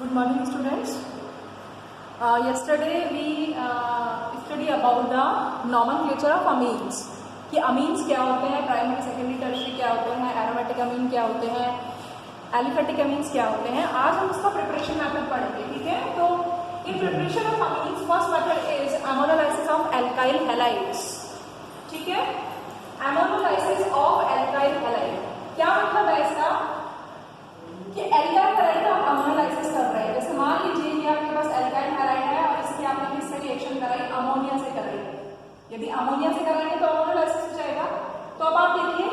Good morning, students. Yesterday we study about the nomenclature of amines. कि amines क्या होते हैं, प्राइमरी, सेकेंडरी, टर्शियरी क्या होते हैं, एरोमेटिक अमीन क्या होते हैं, एलिफेटिक अमीन्स क्या होते हैं. आज हम उसका प्रिपरेशन मेथड पढ़ेंगे. ठीक है. तो in preparation of amines first method is ammonolysis of alkyl halides. ठीक है. एमोनोलाइसिस ऑफ एल्काइल हैलाइड क्या मतलब है इसका कि एल्काइल हैलाइड का अमोनोलाइसिस कर रहे हैं. जैसे मान लीजिए कि आपके पास एल्काइल हैलाइड है और इसकी आपने किससे रिएक्शन कराई, अमोनिया से कराई. यदि अमोनिया से कराएंगे तो अमोनोलाइसिस हो जाएगा. तो अब आप देखिए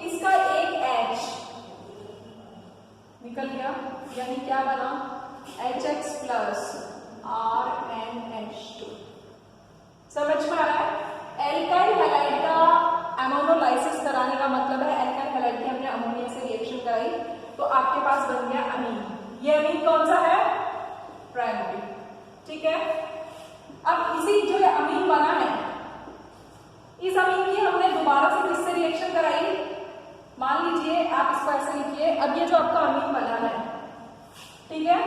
इसका एक H निकल गया, यानी क्या बना, HX प्लस RNH2. समझ में आ रहा है. एल्काइल हैलाइड का अमोनोलाइसिस कराने का मतलब है एल्काइल हैलाइड की हमने अमोनिया से रिएक्शन कराई तो आपके पास बन गया अमीन. ये अमीन कौन सा है, प्राइमरी. ठीक है. अब इसी जो है अमीन बना है, इस अमीन की हमने दोबारा से किससे रिएक्शन कराई. मान लीजिए आप इसको ऐसे लिखिए. अब ये जो आपका अमीन बना है, ठीक है,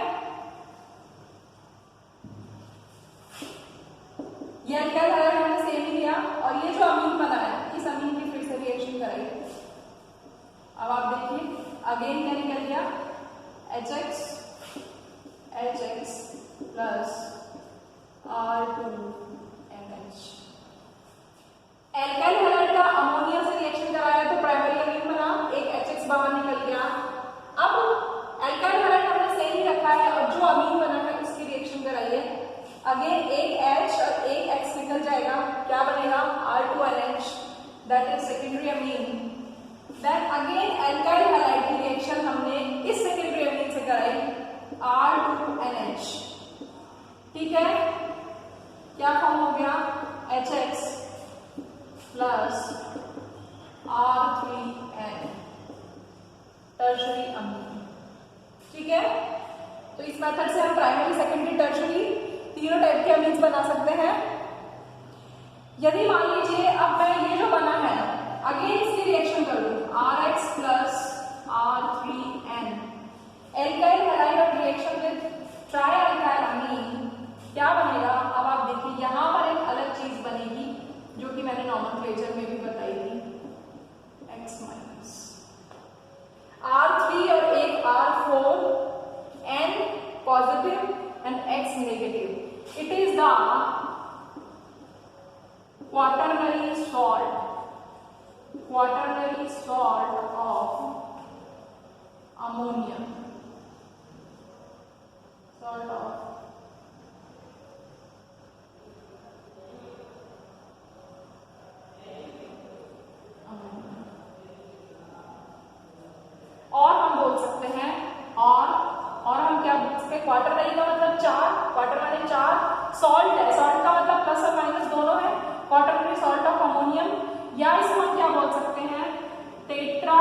ये एल्काइल हैलाइड हमने सेम ही लिया और ये जो अमीन बना है इस अमीन की फिर से रिएक्शन कराई. अब आप देखिए अगेन क्या निकल गया, HX plus R2NH. Alkyl halide का अमोनिया से रिएक्शन कराया तो प्राइमरी अमीन बना, एक HX बाहर निकल गया. अब एल्काइल हैलाइड हमने सेम ही रखा है और जो अमीन बना है उसकी रिएक्शन कराइए. अगेन एक H और एक X निकल जाएगा, क्या बनेगा, R2NH, that is secondary amine. Then again alkyl halide की रिएक्शन हमने इस सेकेंडरी अमीन से कराई, R2NH. ठीक है. क्या फॉर्म हो गया, HX प्लस R3N, टर्शरी अमीन. ठीक है. तो इस मेथड से हम प्राइमरी, सेकेंडरी, टर्शरी तीनों टाइप के अमीन्स बना सकते हैं. यदि मान लीजिए अब मैं ये जो बना है अगेन इसकी रिएक्शन करूं, RX plus R3N, alkyl halide और रिएक्शन विद ट्राई एल्काइल अमीन, क्या बनेगा. अब आप देखिए यहां पर एक अलग चीज बनेगी जो कि मैंने नॉमेनक्लेचर में भी बताई थी, X माइनस R3 और एक R4, N positive and X negative. It is the quaternary salt of ammonia. Salt of ammonia. और हम बोल सकते हैं और हम क्या बोल सकते हैं, क्वाटरनरी का मतलब चार, क्वाटरनरी चार, सॉल्ट है, सॉल्ट का मतलब प्लस और माइनस दोनों है, क्वाटरनरी सॉल्ट ऑफ अमोनियम. या इसको हम क्या बोल सकते हैं, टेट्रा,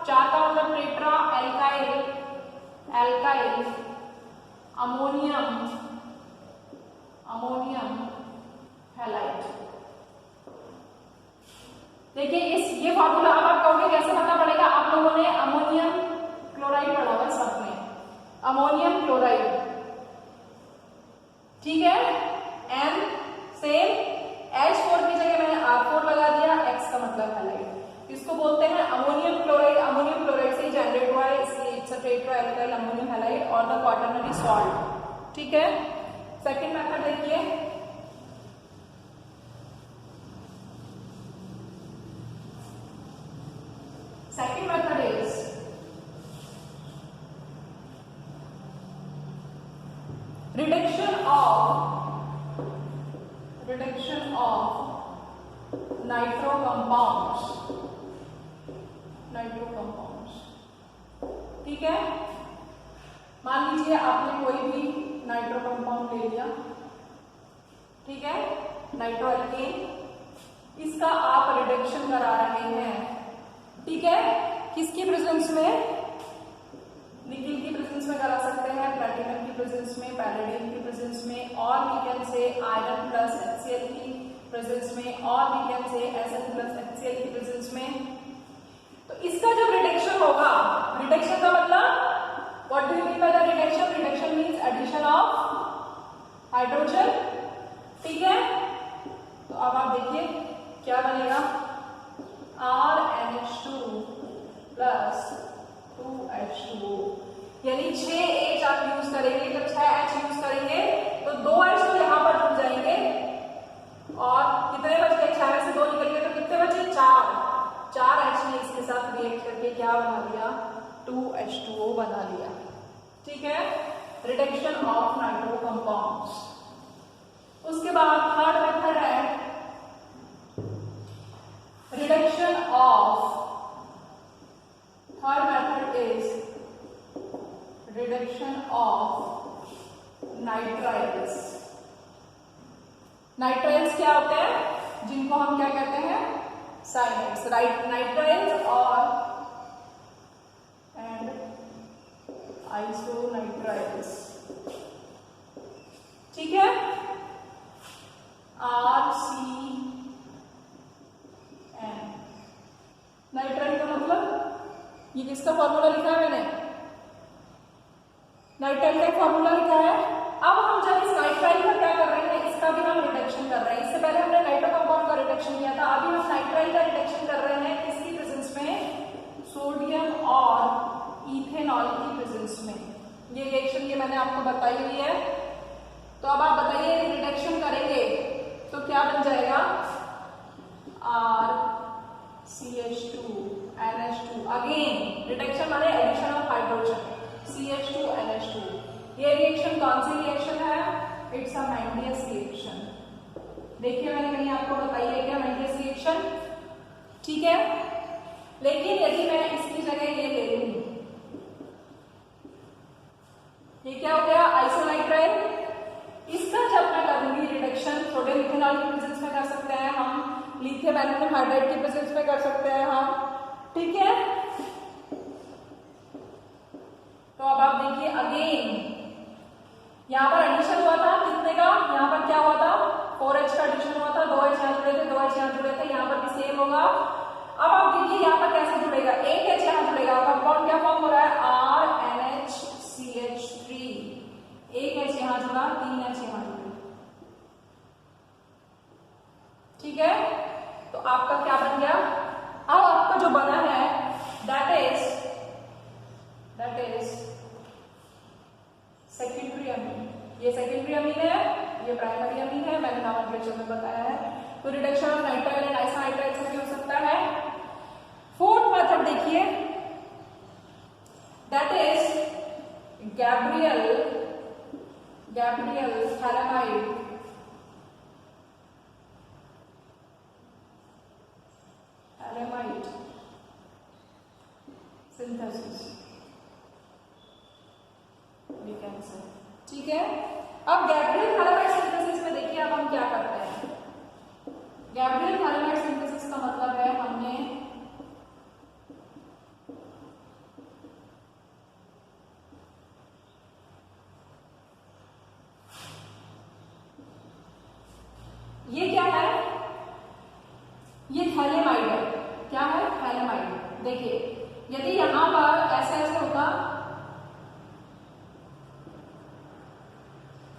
चार का मतलब टेट्रा एल्काइल अमोनियम हैलाइड. देखिए ये फॉर्मूला अब आप कहोगे कैसे पता पड़ेगा, आप लोगों ने अमोनियम क्लोराइड पढ़ा हुआ है सब में, अमोनियम क्लोराइड. ठीक है. M सेम, H4 की जगह मैंने R4 लगा दिया, X का मतलब हैलाइड. इसको बोलते हैं अमोनियम क्लोराइड. अमोनियम क्लोराइड से ही जनरेट हुआ है, इसलिए it's a tetra alkyl ammonium halide और द क्वाटरनरी सॉल्ट. ठीक है. सेकंड मेथड देखिए, second method is reduction of nitro compounds. ठीक है. मान लीजिए आपने कोई भी नाइट्रो कंपाउंड ले लिया, ठीक है, नाइट्रो एल्केन, इसका आप रिडक्शन करा रहे हैं. ठीक है. किसकी प्रेजेंस में, निकिल की प्रेजेंस में करा सकते हैं, प्लैटिनम की प्रेजेंस में, पैलेडियम की प्रेजेंस में, और we can say iron plus HCl की प्रेजेंस में, और we can say Sn plus HCl की प्रेजेंस में. तो इसका जब रिडक्शन होगा, रिडक्शन का मतलब what do you mean by the reduction, reduction means hydrogen, ठीक है। तो अब आप देखिए क्या बनेगा, RNH2 प्लस 2H2O, यानी 6H आप यूज करेंगे, जब 6H यूज करेंगे तो 2H तो यहाँ पर जुड़ जाएंगे और कितने बच गए, 6 में से 2 निकल गए तो कितने बचे, 4 H ने इसके साथ रिएक्ट करके क्या बना लिया, 2H2O बना लिया, ठीक है। Reduction of nitro compounds. उसके बाद थर्ड मेथड है reduction of, third method is reduction of nitriles. Nitriles क्या होते हैं, जिनको हम क्या कहते हैं, साइनेट्स, राइट। नाइट्राइल्स और एंड आइसोनाइट्राइल्स, ठीक है। RCN, नाइट्राइल का मतलब, ये किसका फॉर्मूला लिखा है मैंने, नाइट्राइल का एक फॉर्मूला लिखा है। अब हम जब इस नाइट्राइल का क्या कर रहे हैं, इसका भी हम रिडक्शन कर रहे हैं। इससे पहले हमने नाइट्रो कंपाउंड का रिडक्शन किया था, अभी हम नाइट्राइल का रिडक्शन कर रहे हैं किसकी प्रेजेंस में, सोडियम और इथेनॉल की प्रेजेंस में। ये रिएक्शन ये मैंने आपको बताई हुई है। तो अब आप बताइए रिडक्शन करेंगे तो क्या बन जाएगा, RCH2 NH2, अगेन रिडक्शन माने addition of hydrogen, CH2 NH2। ये रिएक्शन कौन सी रिएक्शन है, इट्स अ मेंडियस रिएक्शन। देखिए मैंने कहीं आपको बताई है क्या, मेंडियस रिएक्शन, ठीक है। लेकिन यदि मैं इसकी जगह ये ले लूं, ये क्या हो गया, आइसोनाइट्राइल। इसका जब मैं करूंगी रिडक्शन, सोडियम इथेनॉल की प्रेजेंस में कर सकते हैं हम, लिथियम एल्यूमिनियम हाइड्राइड की प्रेजेंस में कर सकते हैं हम, ठीक है। तो अब आप देखिए अगेन यहाँ पर एडिशन हुआ था कितने का, यहाँ पर क्या हुआ था, 4H का एडिशन हुआ था, 2H यहाँ जुड़े थे, 2H यहाँ जुड़े थे, यहाँ पर भी सेम होगा। अब आप देखिए यहाँ पर कैसे जुड़ेगा, एक H यहाँ जुड़ेगा, कंपाउंड क्या फॉर्म हो रहा है, RNHCH3, एक H यहाँ जुड़ा, 3H यहाँ जुड़ा, ठीक है। तो आपका क्या बन गया, अब आपका जो बना है दैट इज सेकेंडरी अमीन। ये सेकेंडरी अमीन है, ये प्राइमरी अमीन है, मैंने नॉमेनक्लेचर में बताया है। तो रिडक्शन ऑफ नाइट्राइल एंड आइसोनाइट्राइल से हो सकता है। फोर्थ मेथड देखिए, that is Gabriel phthalimide synthesis, ठीक है। अब गैब्रियल थैलेमाइड सिंथेसिस में देखिए अब हम क्या करते हैं, गैब्रियल थैलेमाइड सिंथेसिस का मतलब है हमने ये क्या है, ये थैलेमाइड है, क्या है, थैलेमाइड। देखिए यदि यहां पर ऐसे होता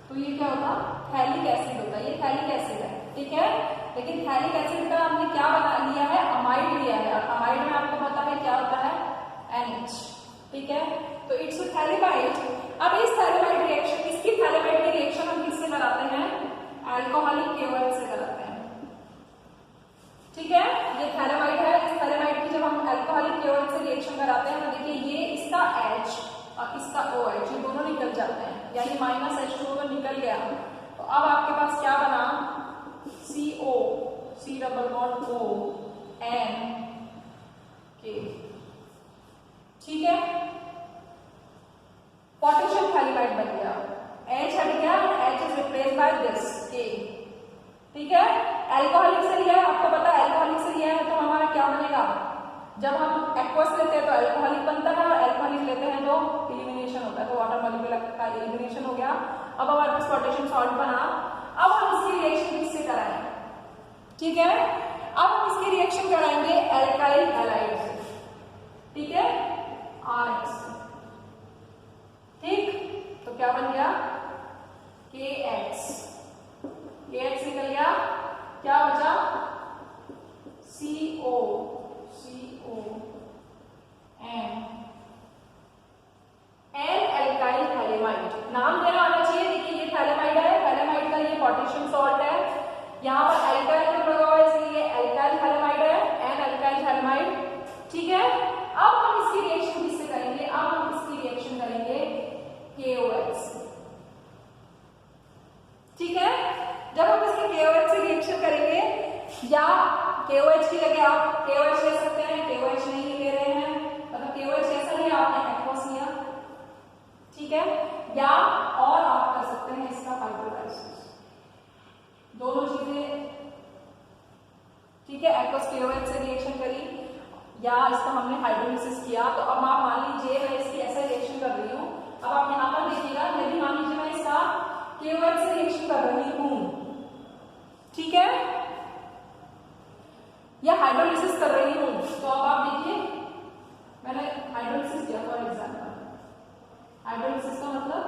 तो ये क्या होता, थैलिक एसिड होता, ये थैलिक एसिड है, ठीक है। लेकिन थैलिक एसिड का हमने क्या बना लिया है, अमाइड लिया है, और अमाइड में आपको पता है क्या होता है, NH, ठीक है। तो इट्स थैलेमाइड। अब इस थैलेमाइड रिएक्शन, इसकी थैलेमाइड की रिएक्शन हम किससे कराते हैं, अल्कोहलिक KOH से कराते हैं, ठीक है। ये थैलेमाइड है, इस थैलेमाइड की जब हम अल्कोहलिक KOH से रिएक्शन कराते हैं तो देखिए ये इसका H और इसका OH, ये दोनों निकल जाते हैं, यानी -H2O तो निकल गया। तो अब आपके पास क्या बना, CO, C double bond O N K, ठीक है। पोटेशियम थैलेमाइड बन गया, H हट गया, H is replaced by this K, ठीक है। अल्कोहलिक से लिया है, आपको पता है अल्कोहलिक से लिया है तो हमारा क्या बनेगा, जब हम एक्वस लेते हैं तो अल्कोहलिक बनता है, और अल्कोहलिक लेते हैं तो एलिमिनेशन होता है, तो वाटर मॉलिक्यूल का एलिमिनेशन हो गया। अब हमारे पास पोटेशियम सॉल्ट बना। अब हम इसकी रिएक्शन किससे कराएंगे, ठीक है। अब हम इसकी रिएक्शन कराएंगे एल्काइल हैलाइड से, ठीक है, RX, ठीक। तो क्या बन गया, KX, KX निकल गया, क्या बचा CO, N एल्काइल थैलेमाइड। नाम देना आना चाहिए। देखिए ये थैलेमाइड है, थैलेमाइड का ये पोटेशियम सॉल्ट है, यहाँ पर एल्काइल ग्रुप लगा हुआ है इसलिए एल्काइल थैलेमाइड है, एन एल्काइल थैलेमाइड। ठीक है, अब हम इसकी रिएक्शन किससे करेंगे? अब हम इसकी रिएक्शन करेंगे KOH से। ठीक है, जब हम इसके KOH से रिएक्शन करेंगे, या KOH की जगह आप KOH ले सकते हैं, KOH नहीं ले रहे हैं, मतलब KOH ऐसा लिया आपने एक्वस लिया, ठीक है, या और आप कर सकते हैं इसका हाइड्रोलाइसिस, दोनों चीजें। ठीक है, एक्वस KOH से रिएक्शन करी या इसका हमने हाइड्रोलाइसिस किया। तो अब आप मान लीजिए मैं इसकी ऐसा रिएक्शन कर रही हूं, अब आप यहां पर देखिएगा, यदि मान लीजिए मैं इसका KOH से रिएक्शन कर रही हूं, ठीक है, या हाइड्रोलाइसिस कर रही हूं, तो अब आप देखिए मैंने हाइड्रोलाइसिस किया फॉर एग्जाम्पल। हाइड्रोलाइसिस का मतलब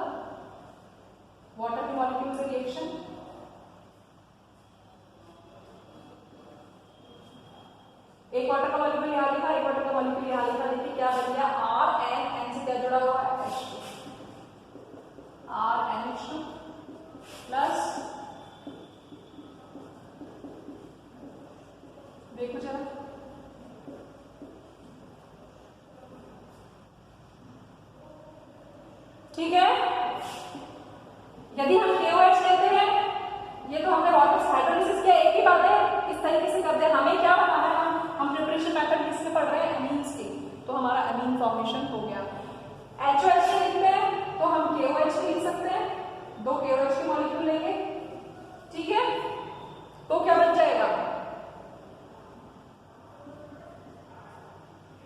वाटर के मॉलिक्यूल से रिएक्शन, एक वाटर का मॉलिक्यूल यहां लिखा, एक वाटर का मॉलिक्यूल यहां लिखा, देखिए क्या बन गया RN से क्या जुड़ा हुआ है H2, RNH2 प्लस, देखो जरा, ठीक है। यदि हम KOH लेते हैं, ये तो हमने वाटर से हाइड्रोलाइसिस किया, एक ही बात है, इस तरीके से करते हैं। हमें क्या बनाना है, हम प्रिपरेशन मेथड किससे पढ़ रहे हैं, एमीन्स के, तो हमारा एमीन फॉर्मेशन हो गया। HOH से लिखते हैं तो हम KOH लिख सकते हैं, दो KOH के मॉलिक्यूल लेंगे, ठीक है, तो क्या बन जाएगा,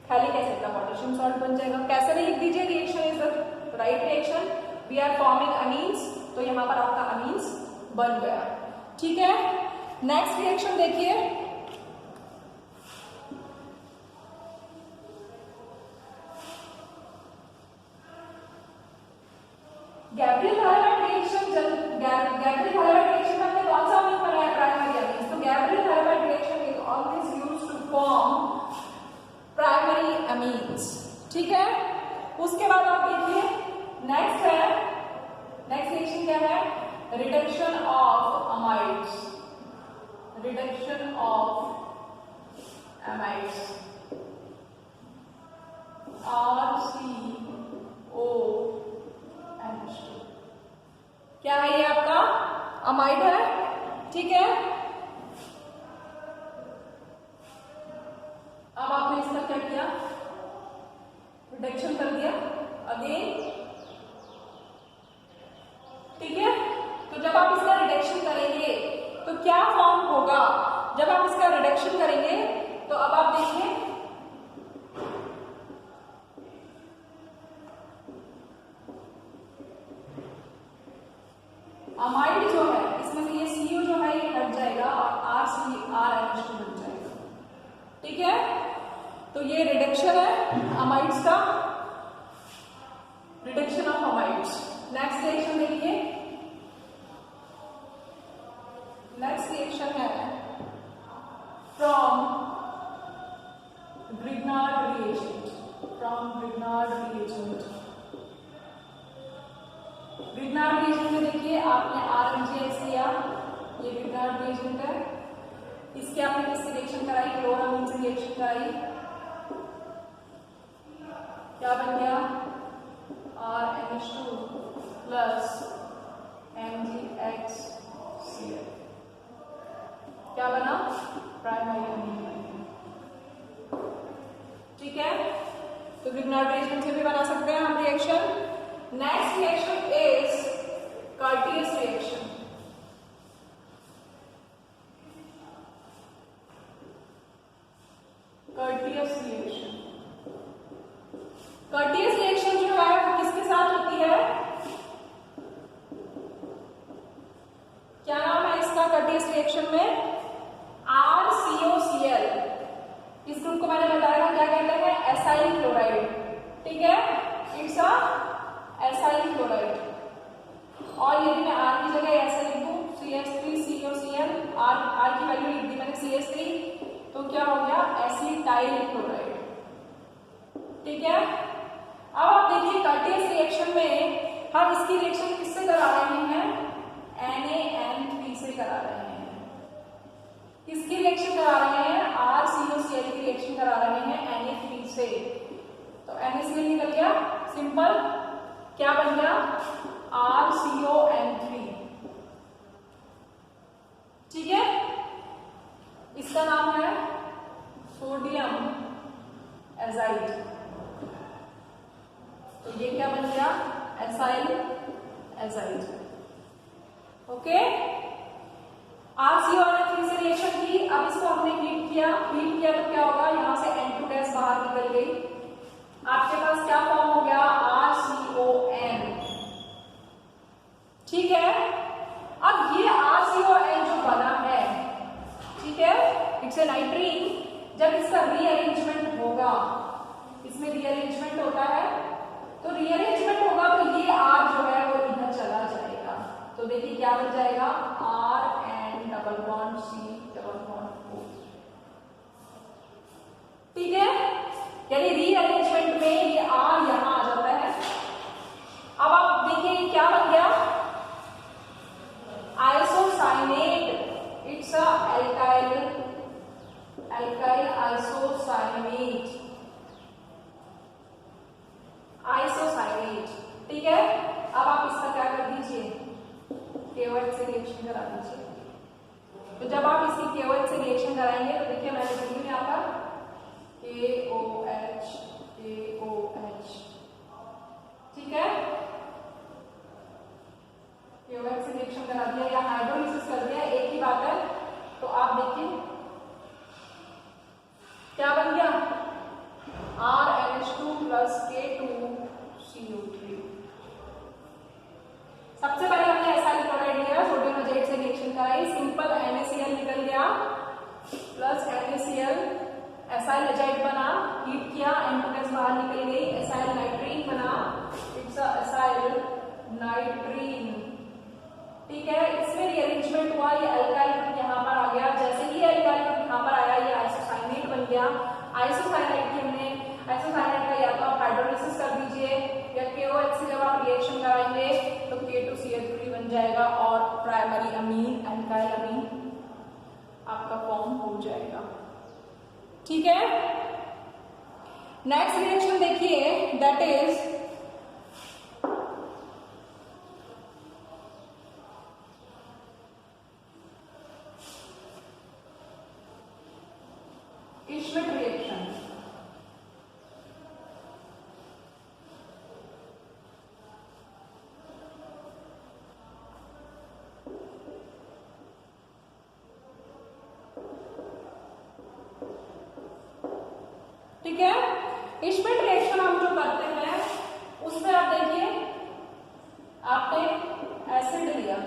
खाली कैसे का पोटेशियम सॉल्ट बन जाएगा। कैसे भी लिख दीजिए, reaction is the right reaction, we are forming amines, तो यहां पर आपका अमीन्स बन गया। ठीक है, नेक्स्ट रिएक्शन देखिए, Gabriel phthalimide reaction. Gabriel phthalimide reaction में हमने कौन सा अमीन बनाया, प्राइमरी अमीन। तो Gabriel phthalimide reaction is always used to form primary amines. ठीक है, उसके बाद आप देखिए नेक्स्ट है, नेक्स्ट रिएक्शन क्या है, reduction of amides, reduction of amides, RCONH2। क्या है ये आपका अमाइड है, ठीक है। अब आपने इसका क्या किया, रिडक्शन कर दिया अगेन, ठीक है। तो जब आप इसका रिडक्शन करेंगे तो क्या फॉर्म होगा, जब आप इसका रिडक्शन करेंगे तो अब आप देखिए अमाइड जो है इसमें से ये CO जो है ये हट जाएगा और RNH2 बन जाएगा, ठीक है। तो ये रिडक्शन है अमाइड्स का, reduction of amides. Next reaction देखिए, नेक्स्ट रिएक्शन है from Grignard reagent, from Grignard reagent. Grignard reagent में देखिए आपने RMGX लिया, ये ग्रिग्नार्ड रिएजेंट है, इसके आपने किससे रिएक्शन कराई, क्लोरामीन से रिएक्शन कराई, क्या बन गया RNH2 प्लस MgHCl, क्या बना, प्राइमरी अमीन, ठीक है। तो ग्रिग्नार्ड रिएक्शन से भी बना सकते हैं हम reaction. Next reaction is Curtius reaction. Curtius reaction, Curtius reaction जो है वो किसके साथ होती है, क्या नाम है इसका कर्टियस रिएक्शन में, RCOCl। इस ग्रुप को मैंने बताया क्या कहते हैं, एसाइल क्लोराइड, ठीक है, इट्स अ एसाइल क्लोराइड। और यदि मैं R की एसिटाइल क्लोराइड। ठीक है, अब आप देखिए कर्टेज रिएक्शन में हम इसकी रिएक्शन किससे करा रहे हैं, NaN3 से करा रहे हैं। किसकी रिएक्शन करा रहे हैं, RCOCl की रिएक्शन करा रहे हैं Na3 से। तो NaCl निकल गया, सिंपल, क्या बन गया, RCON3। ठीक है, इसका नाम है सोडियम एजाइड। तो ये क्या बन गया, एसाइल एजाइड। ओके, RCON3 से रिएक्शन की, अब इसको हमने हीट किया तो क्या होगा, यहां से N2 गैस बाहर निकल गई, आपके पास क्या फॉर्म हो गया, RCON। ठीक है, अब ये RCON जो बना है, ठीक है, इट्स ए नाइट्रीन। जब इसका रीअरेंजमेंट होगा, इसमें रीअरेंजमेंट होता है, तो रीअरेंजमेंट होगा तो ये R जो है वो इधर चला जाएगा। तो देखिए क्या बन जाएगा, RN double bond C double bond O। ठीक है, यानी रीअरेंजमेंट में ये R यहां आ जाता है। अब आप देखिए क्या बन गया, isocyanate, it's a alkyl isocyanate. ठीक है, अब आप इसका क्या कर दीजिए, KOH से रिएक्शन करा दीजिए। तो जब आप इसकी KOH से रिएक्शन कराएंगे तो देखिए मैंने लिखी है यहाँ पर KOH। ठीक है, KOH से रिएक्शन करा दिया या हाइड्रोलिसिस कर दिया, एक ही बात है। तो आप देखिए क्या बन गया, RNH2 प्लस K2CO3। सबसे पहले हमने एसाइल क्लोराइड लिया, सोडियम एजाइड से रिएक्शन कराई, सिंपल NaCl निकल गया प्लस NaCl, एसाइल एजाइड बना, हीट किया, N2 गैस बाहर निकल गई, एसाइल नाइट्रीन बना, इट्स अ एसाइल नाइट्रीन। ठीक है, इसमें रीअरेंजमेंट हुआ, ये अल्काइल ग्रुप यहाँ पर आ गया, जैसे ही अल्काइल ग्रुप यहाँ पर आया ये आइसोसाइनेट बन गया। आइसोसाइनेट की हमने आइसोसाइनेट का या तो आप हाइड्रोलिसिस कर दीजिए या KOH से जब आप रिएक्शन कराएंगे तो K2CH3 बन जाएगा और प्राइमरी अमीन अल्काइल अमीन आपका फॉर्म हो जाएगा। ठीक है, नेक्स्ट रिएक्शन देखिए, दैट इज Schmidt reaction। ठीक है, Schmidt रिएक्शन हम जो करते हैं उसमें आप देखिए आपने एसिड लिया,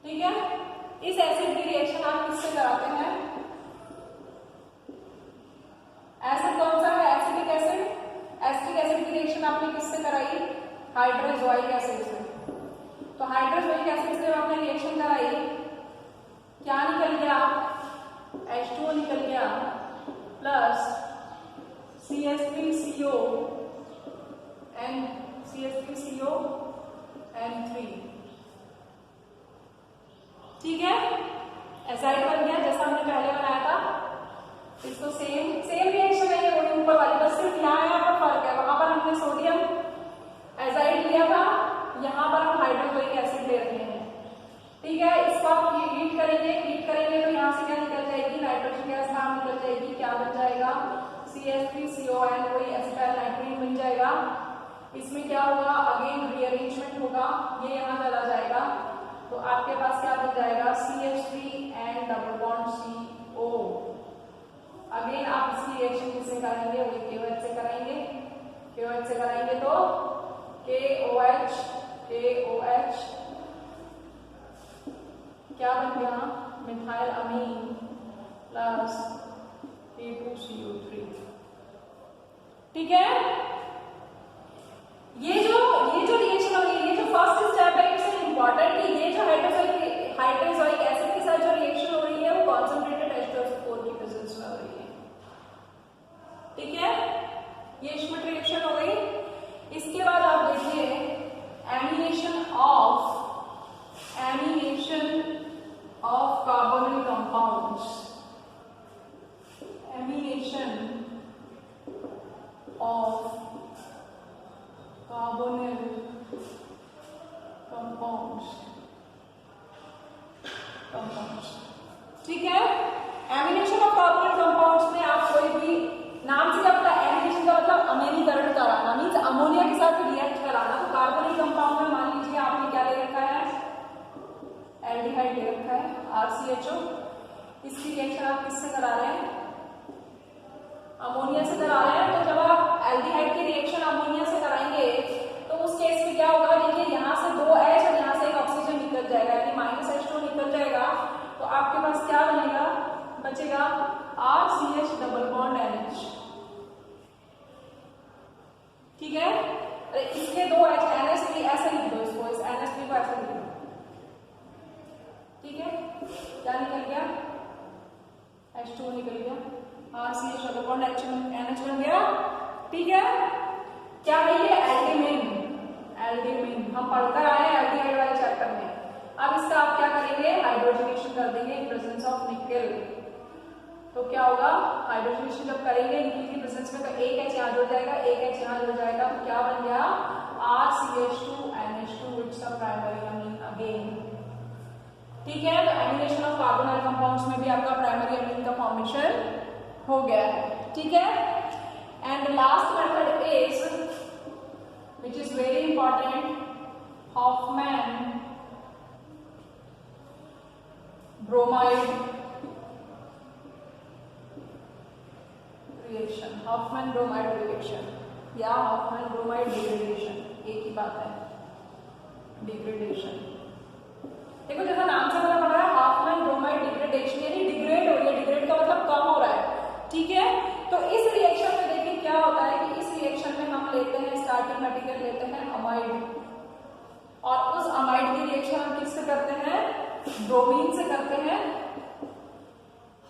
ठीक है, इस एसिड की रिएक्शन आप किससे कराते हैं, एसिड कौन सा है, एसिटिक एसिड। एसिटिक एसिड की रिएक्शन आपने किससे कराई, हाइड्रोजोइक एसिड से। तो हाइड्रोजोइक एसिड से आपने रिएक्शन कराई, क्या निकल गया, H2O निकल गया प्लस CH3CO N3। ठीक है, एसाइड बन गया जैसा हमने पहले बनाया था। इसको सेम रिएक्शन है, ये ऊपर वाली, बस सिर्फ यहाँ पर फर्क है, वहां पर हमने सोडियम एजाइड लिया था, यहाँ पर हम हाइड्रोक्लोरिक एसिड ले रहे हैं। ठीक है, इसको आप हीट करेंगे तो यहाँ से क्या निकल जाएगी, नाइट्रोजन गैस बाहर निकल जाएगी, क्या बन जाएगा, CH3CON, वही एसिटाइल नाइट्रीन बन जाएगा। इसमें क्या होगा, अगेन रीअरेंजमेंट होगा, ये यहाँ चला जाएगा, तो आपके पास क्या बन जाएगा, CH3N double bond CO। Again आप इसकी रिएक्शन किससे कराएंगे, वही KOH से कराएंगे। KOH से कराएंगे तो KOH क्या बन गया, मिथाइल अमीन प्लस K2CO3। ठीक है, ये जो रिएक्शन हो रही है, ये जो फर्स्ट स्टेप है, इट्स इंपॉर्टेंट कि ये जो हाइड्रोजोइक एसिड के साथ जो रिएक्शन हो रही है वो कॉन्सेंट्रेटेड H2SO4 की प्रेजेंस में हो रही है। ये श्मिट रिएक्शन हो गई। इसके बाद आप देखिए amination of carbonyl compounds, amination of carbonyl compounds, ठीक है। एमिनेशन ऑफ कार्बोनिल कंपाउंड्स में आप कोई भी नाम से आपका एमिनेशन का मतलब अमेनीकरण कराना, मीन्स अमोनिया के साथ रिएक्ट कराना। तो कार्बोनिल कंपाउंड में मान लीजिए आपने क्या ले रखा है, एल्डिहाइड ले रखा है RCHO। इसकी रिएक्शन आप किससे करा रहे हैं, अमोनिया से करा रहे हैं। तो जब आप एल्डिहाइड की रिएक्शन अमोनिया से कराएंगे तो उस केस में क्या होगा, देखिए यहाँ से 2 H और यहाँ से एक ऑक्सीजन निकल जाएगा, यानी -H2 निकल जाएगा। तो आपके पास क्या बनेगा, बचेगा RCH डबल बॉन्ड NH, ठीक है। इसके 2 H NH3 ऐसे लिख दो, इसको इस NH3 को ऐसे लिख दो, ठीक है। क्या निकल गया, H2 निकल गया, RCH डबल बॉन्ड NH बन गया, ठीक है। क्या है ये, एल्डिमिन। एल्डिमिन हम पढ़कर आए हैं एल्डिहाइड वाले चैप्टर में। अब इसका आप क्या करेंगे, हाइड्रोजनेशन कर देंगे इन प्रेजेंस ऑफ निकेल। तो क्या होगा, हाइड्रोजनेशन जब करेंगे निकल की प्रेजेंस में, तो एक H यहाँ जुड़ जाएगा, एक H यहाँ जुड़ जाएगा, तो क्या बन गया RCH2 NH2 which the primary amine again, ठीक है। तो एमिनेशन ऑफ कार्बोनिल कंपाउंड्स में भी आपका प्राइमरी अमीन का फॉर्मेशन हो गया है, ठीक है। And last method is which is very important, Hofmann bromide reaction, Hofmann bromide reaction या Hofmann bromide degradation, एक ही बात है, डिग्रेडेशन। देखो जैसा नाम से पता पड़ रहा है Hofmann bromide degradation, यानी डिग्रेड हो रही है, डिग्रेड का मतलब कम हो रहा है, ठीक है। तो इस रिएक्शन में देखिए क्या होता है कि इस रिएक्शन में हम लेते हैं स्टार्टिंग मटेरियल लेते हैं अमाइड, और उस अमाइड की रिएक्शन हम किससे करते हैं, ब्रोमीन से करते हैं।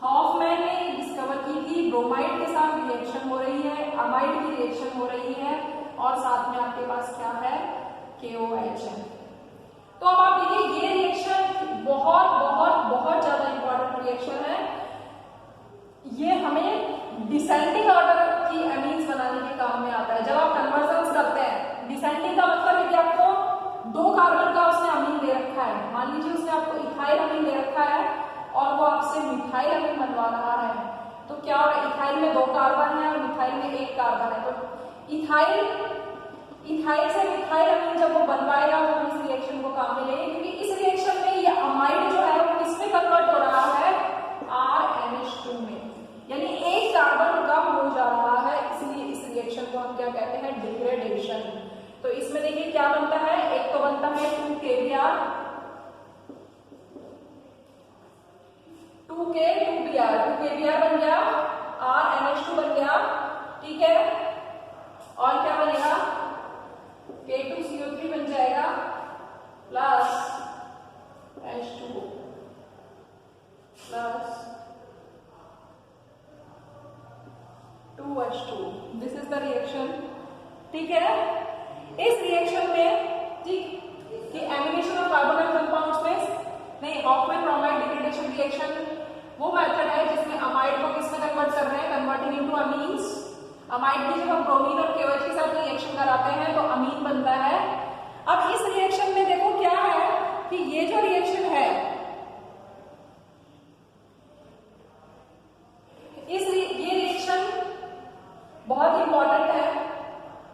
हॉफमैन ने डिस्कवर की कि ब्रोमाइड के साथ रिएक्शन हो रही है, अमाइड की रिएक्शन हो रही है, और साथ में आपके पास क्या है, KOH है। तो अब आप देखिए ये रिएक्शन बहुत बहुत बहुत ज्यादा इंपॉर्टेंट रिएक्शन है। ये हमें डिसेंडिंग ऑर्डर की अमीन्स बनाने के काम में आता है। जब आप कन्वर्जन्स करते हैं, डिसेंडिंग का मतलब है कि आपको 2 कार्बन का उसने अमीन दे रखा है, मान लीजिए उसने आपको इथाइल अमीन दे रखा है और वो आपसे मिथाइल अमीन बनवा रहा है। तो क्या होगा, इथाइल में 2 कार्बन है और मिथाइल में 1 कार्बन है। तो इथाइल से मिथाइल अमीन जब वो बनवाएगा तो हम इस रिएक्शन को काम में लेंगे, क्योंकि इस रिएक्शन में ये अमाइड जो है वो किसमें कन्वर्ट हो रहा है, RNH2 में, यानी 1 कार्बन कम हो जा रहा है। इसलिए इस रिएक्शन को हम क्या कहते हैं, डिग्रेडेशन। तो इसमें देखिए क्या बनता है, एक तो बनता है 2KBr, 2KBr बन गया, RNH2 बन गया, ठीक है। और क्या बनेगा, K2CO3 बन जाएगा plus H2 plus 2H2। This is the reaction, ठीक है। इस रिएक्शन में ठीक कि एमिनेशन ऑफ कार्बोनिल कंपाउंड्स में नहीं, हॉफमैन ब्रोमाइड डिग्रेडेशन रिएक्शन वो मेथड है जिसमें अमाइड को किसमें कन्वर्ट कर रहे हैं, कन्वर्टिंग इनटू अमीन्स। अमाइड की जब हम ब्रोमीन और KOH के साथ रिएक्शन कराते हैं तो अमीन बनता है। अब इस रिएक्शन में देखो क्या है कि ये जो रिएक्शन है, ये रिएक्शन बहुत इंपॉर्टेंट है।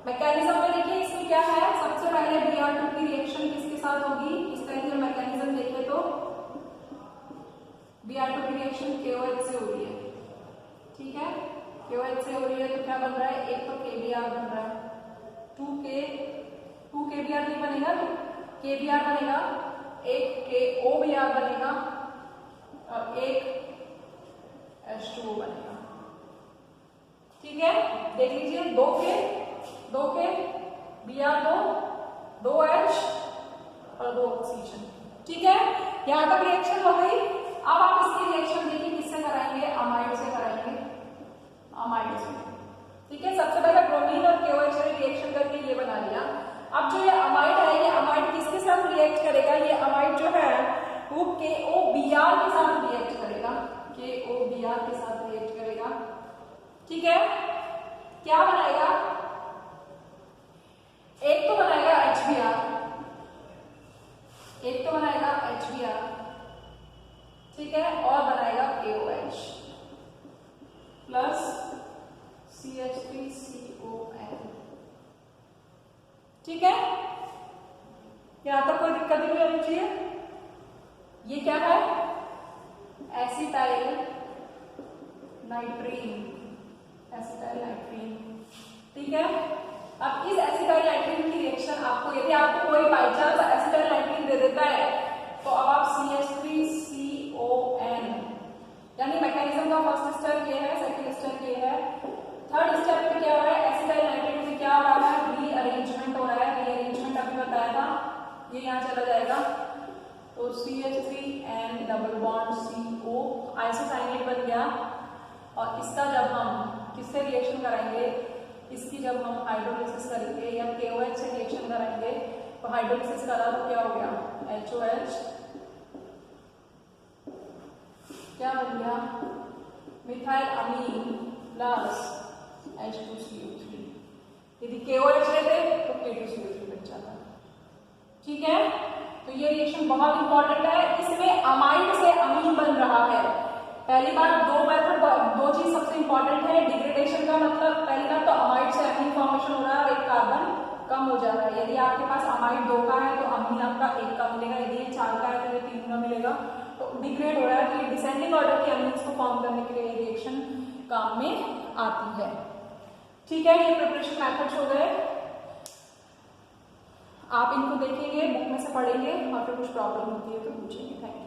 मैकेनिज्म में देखिए इसमें क्या है, सबसे पहले Br2 की रिएक्शन किसके साथ होगी, इसका ही मैकेनिज्म देखें तो Br2 की रिएक्शन KOH से हो रही है, ठीक है। KOH से हो रही है तो क्या बन रहा है, एक तो KBr बन रहा है, 2KBr नहीं बनेगा तो KBr बनेगा, एक KOBr बनेगा और एक H2O बनेगा, ठीक है। देख लीजिए 2 के Br2, 2H और 2 ऑक्सीजन, ठीक है। यहां तक रिएक्शन हो गई। अब आप इसकी रिएक्शन देखिए किससे कराएंगे, अमाइड से कराएंगे, अमाइड से, ठीक है, सबसे पहले ब्रोमीन और KOH ने रिएक्शन करके ये बना लिया। अब जो ये अमाइड है, ये अमाइड किसके साथ रिएक्ट करेगा? ये अमाइड जो है वो KOBr के साथ रिएक्ट करेगा, KOBr के साथ रिएक्ट करेगा। ठीक है, क्या बनाएगा? एक तो बनाएगा HBr, एक तो बनाएगा HBr, ठीक है, और बनाएगा KOH प्लस CH3CON। ठीक है, यहां तक कोई दिक्कत नहीं होनी चाहिए। ये क्या है? Acetyl नाइट्रीन, acetyl नाइट्रीन। ठीक है, अब इस एसिटाइल नाइट्रीन की रिएक्शन आपको, यदि आपको कोई बाई चांस एसिटाइल नाइट्रीन दे देता है तो अब आप CH3CON, यानी मैकेनिज्म का फर्स्ट स्टेप ये है, सेकंड स्टेप ये है, थर्ड स्टेप में क्या हो रहा है? एसिटाइल नाइट्रेट में क्या हो रहा है? रीअरेंजमेंट हो रहा है। रीअरेंजमेंट अभी बताया था, ये यहाँ चला जाएगा तो CH3N double bond CO isocyanate बन गया। और इसका जब हम किससे रिएक्शन कराएंगे? इसकी जब हम हाइड्रोलिसिस करेंगे या KOH से रिएक्शन कराएंगे तो हाइड्रोलिसिस करा तो क्या हो गया? HOH क्या बन गया? मिथाइल अमीन प्लस H2CO3। यदि KOH लेते तो K2CO3 बन जाता। ठीक है, तो ये रिएक्शन बहुत इंपॉर्टेंट है। इसमें अमाइड से अमीन बन रहा है। पहली बात, दो चीज सबसे इंपॉर्टेंट है डिग्रेडेशन का, मतलब पहली बात तो अमाइड से अमीन फॉर्मेशन हो रहा है और एक कार्बन कम हो जा रहा है। यदि आपके पास अमाइड 2 का है तो अमीन आपका 1 का मिलेगा, यदि ये 4 का है तो ये 3 का मिलेगा। तो डिग्रेड हो रहा है, तो ये डिसेंडिंग ऑर्डर के अमीन्स को फॉर्म करने के लिए रिएक्शन काम में आती है। ठीक है, ये प्रिपरेशन मेथड्स हो गए। आप इनको देखेंगे, बुक में से पढ़ेंगे और फिर कुछ प्रॉब्लम होती है तो पूछेंगे। Thank you.